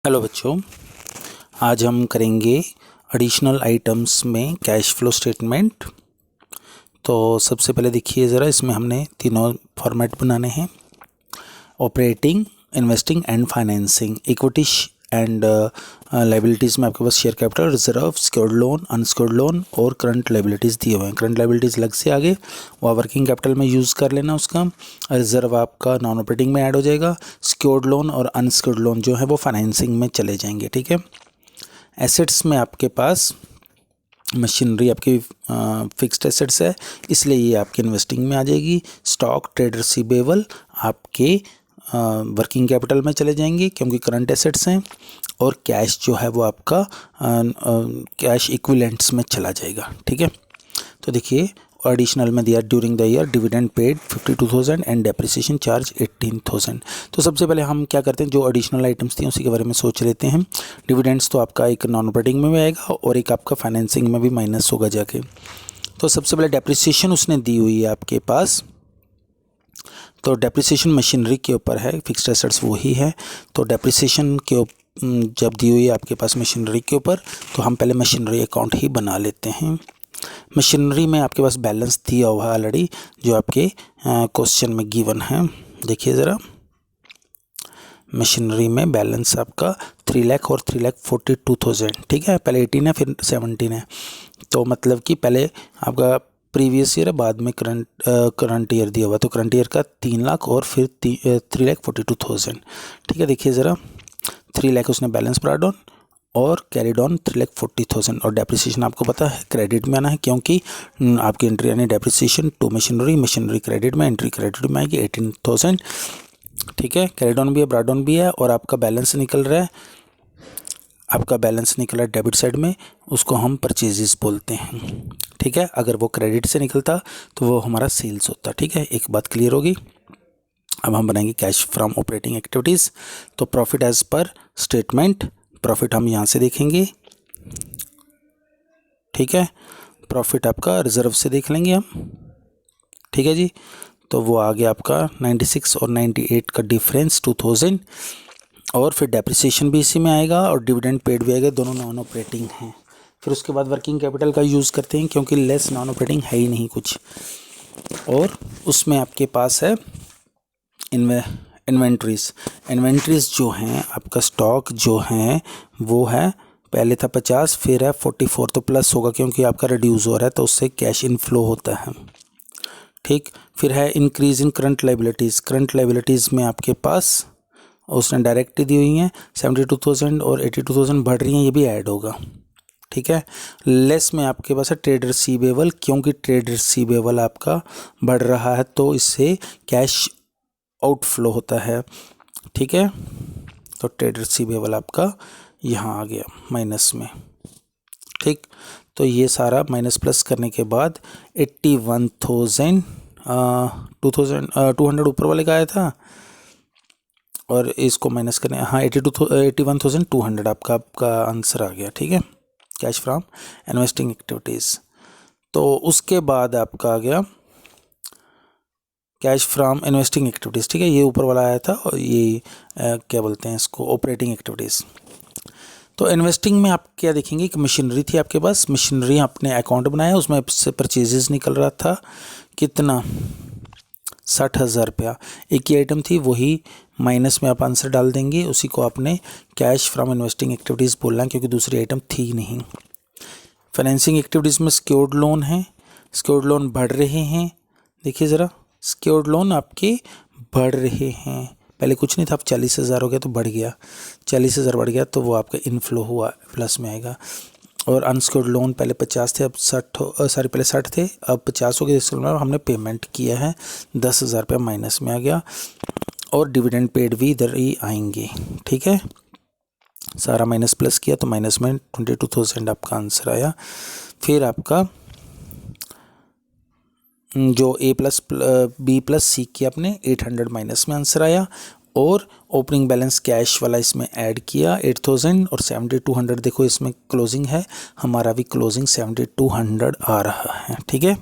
Hello बच्चों, आज हम करेंगे एडिशनल आइटम्स में कैश फ्लो स्टेटमेंट। तो सबसे पहले देखिए ज़रा, इसमें हमने तीनों फॉर्मेट बनाने हैं: operating, investing and financing. Equity and liabilities में आपके पास share capital, reserve, secured loan, unsecured loan और करंट लाइबिलिटीज़ दिए हुए हैं। करंट लाइबिलिटीज़ अलग से आगे वह वर्किंग कैपिटल में यूज़ कर लेना उसका। रिजर्व आपका नॉन ऑपरेटिंग में ऐड हो जाएगा। सिक्योर्ड लोन और अनसिक्योर्ड लोन जो है वो फाइनेंसिंग में चले जाएंगे। ठीक है। एसेट्स में आपके पास मशीनरी आपकी फिक्स्ड एसेट्स है, इसलिए ये आपके इन्वेस्टिंग में आ जाएगी। स्टॉक, ट्रेड रिसीवेबल आपके वर्किंग कैपिटल में चले जाएंगे क्योंकि करंट एसेट्स हैं। और कैश जो है वो आपका कैश इक्विवेलेंट्स में चला जाएगा। ठीक है। तो देखिए, एडिशनल में दिया during the year dividend paid 52,000 and depreciation charge 18,000। तो सबसे पहले हम क्या करते हैं, जो एडिशनल आइटम्स थी उसी के बारे में सोच लेते हैं। डिविडेंड्स तो आपका एक नॉन ऑपरेटिंग में भी आएगा और एक आपका फाइनेंसिंग में भी माइनस होगा जाके। तो सबसे पहले डेप्रिसिएशन उसने दी हुई है आपके पास। तो डेप्रिसिएशन मशीनरी के ऊपर है, फिक्स्ड एसेट्स वही है। तो डेप्रिसिएशन के जब दी हुई है आपके पास मशीनरी के ऊपर, तो हम पहले मशीनरी अकाउंट ही बना लेते हैं। मशीनरी में आपके पास बैलेंस दिया हुआ है ऑलरेडी, जो आपके क्वेश्चन में गिवन है। देखिए ज़रा, मशीनरी में बैलेंस आपका 3 लाख और 3,42,000। ठीक है। पहले 18 है फिर 17 है। तो मतलब कि पहले आपका प्रीवियस ईयर है, बाद में करंट ईयर दिया हुआ। तो करंट ईयर का 3 लाख और फिर 3,42,000। ठीक है। देखिए ज़रा, 3 लाख उसने बैलेंस ब्रॉट ऑन और कैरिड ऑन 3,40,000। और डेप्रिसिएशन आपको पता है क्रेडिट में आना है, क्योंकि आपकी एंट्री आनी डेप्रिसिएशन टू मशीनरी क्रेडिट में, एंट्री क्रेडिट में आएगी 18,000। ठीक है। कैरिड ऑन भी है, ब्रॉट ऑन भी है। और आपका बैलेंस निकल रहा है, डेबिट साइड में, उसको हम परचेजेस बोलते हैं। ठीक है। अगर वो क्रेडिट से निकलता तो वो हमारा सेल्स होता। ठीक है। एक बात क्लियर होगी। अब हम बनाएंगे कैश फ्रॉम ऑपरेटिंग एक्टिविटीज़। तो profit as per statement, profit हम यहाँ से देखेंगे। ठीक है। प्रॉफिट आपका रिजर्व से देख लेंगे हम। ठीक है जी। तो वो आ गया आपका 96 और 98 का डिफरेंस 2000। और फिर डेप्रिसिएशन भी इसी में आएगा और डिविडेंड पेड भी आएगा, दोनों नॉन ऑपरेटिंग हैं। फिर उसके बाद वर्किंग कैपिटल का यूज़ करते हैं, क्योंकि लेस नॉन ऑपरेटिंग है ही नहीं कुछ। और उसमें आपके पास है इन्वेंट्रीज जो हैं, आपका स्टॉक जो है वो है, पहले था 50 फिर है 44। तो प्लस होगा क्योंकि आपका रिड्यूस हो रहा है, तो उससे कैश इनफ्लो होता है। ठीक। फिर है इंक्रीज इन करंट लाइबिलिटीज़ में आपके पास उसने डायरेक्ट दी हुई हैं 72,000 और 82,000 बढ़ रही हैं, ये भी ऐड होगा। ठीक है। लेस में आपके पास है ट्रेड रिसीवेबल, क्योंकि ट्रेड रिसीवेबल आपका बढ़ रहा है तो इससे कैश आउटफ्लो होता है। ठीक है। तो ट्रेड रिसीवेबल आपका यहाँ आ गया माइनस में। ठीक। तो ये सारा माइनस प्लस करने के बाद 81,000 200 ऊपर वाले का आया था, और इसको माइनस करने, हाँ 81,200 आपका आंसर आ गया। ठीक है। Cash from investing activities. तो उसके बाद आपका आ गया कैश फ्रॉम इन्वेस्टिंग एक्टिविटीज़। ठीक है। ये ऊपर वाला आया था, और ये क्या बोलते हैं इसको, ऑपरेटिंग एक्टिविटीज़। तो इन्वेस्टिंग में आप क्या देखेंगे कि मशीनरी थी आपके पास, मशीनरी आपने अकाउंट बनाया, उसमें से परचेजेस निकल रहा था कितना, 60,000 रुपया। एक ही आइटम थी, वही माइनस में आप आंसर डाल देंगे, उसी को आपने कैश फ्रॉम इन्वेस्टिंग एक्टिविटीज़ बोलना, क्योंकि दूसरी आइटम थी नहीं। फाइनेंसिंग एक्टिविटीज़ में सिक्योर्ड लोन है, सिक्योर्ड लोन बढ़ रहे हैं। देखिए ज़रा, सिक्योर्ड लोन आपके बढ़ रहे हैं, पहले कुछ नहीं था, अब 40,000 हो गया तो बढ़ गया, 40,000 बढ़ गया तो वो आपका इनफ्लो हुआ, प्लस में आएगा। और अनसिक्योर्ड लोन पहले 50 थे, अब 60, पहले 60 थे अब 50 हो गए, इसके मतलब हमने पेमेंट किया है 10,000 रुपया माइनस में आ गया। और डिविडेंड पेड भी इधर ही आएंगे। ठीक है। सारा माइनस प्लस किया तो माइनस में 22,000 आपका आंसर आया। फिर आपका जो A plus B plus C की आपने 800 माइनस में आंसर आया। और ओपनिंग बैलेंस कैश वाला इसमें ऐड किया 8,000 और 7,200। देखो इसमें क्लोजिंग है, हमारा भी क्लोजिंग 7,200 आ रहा है। ठीक है।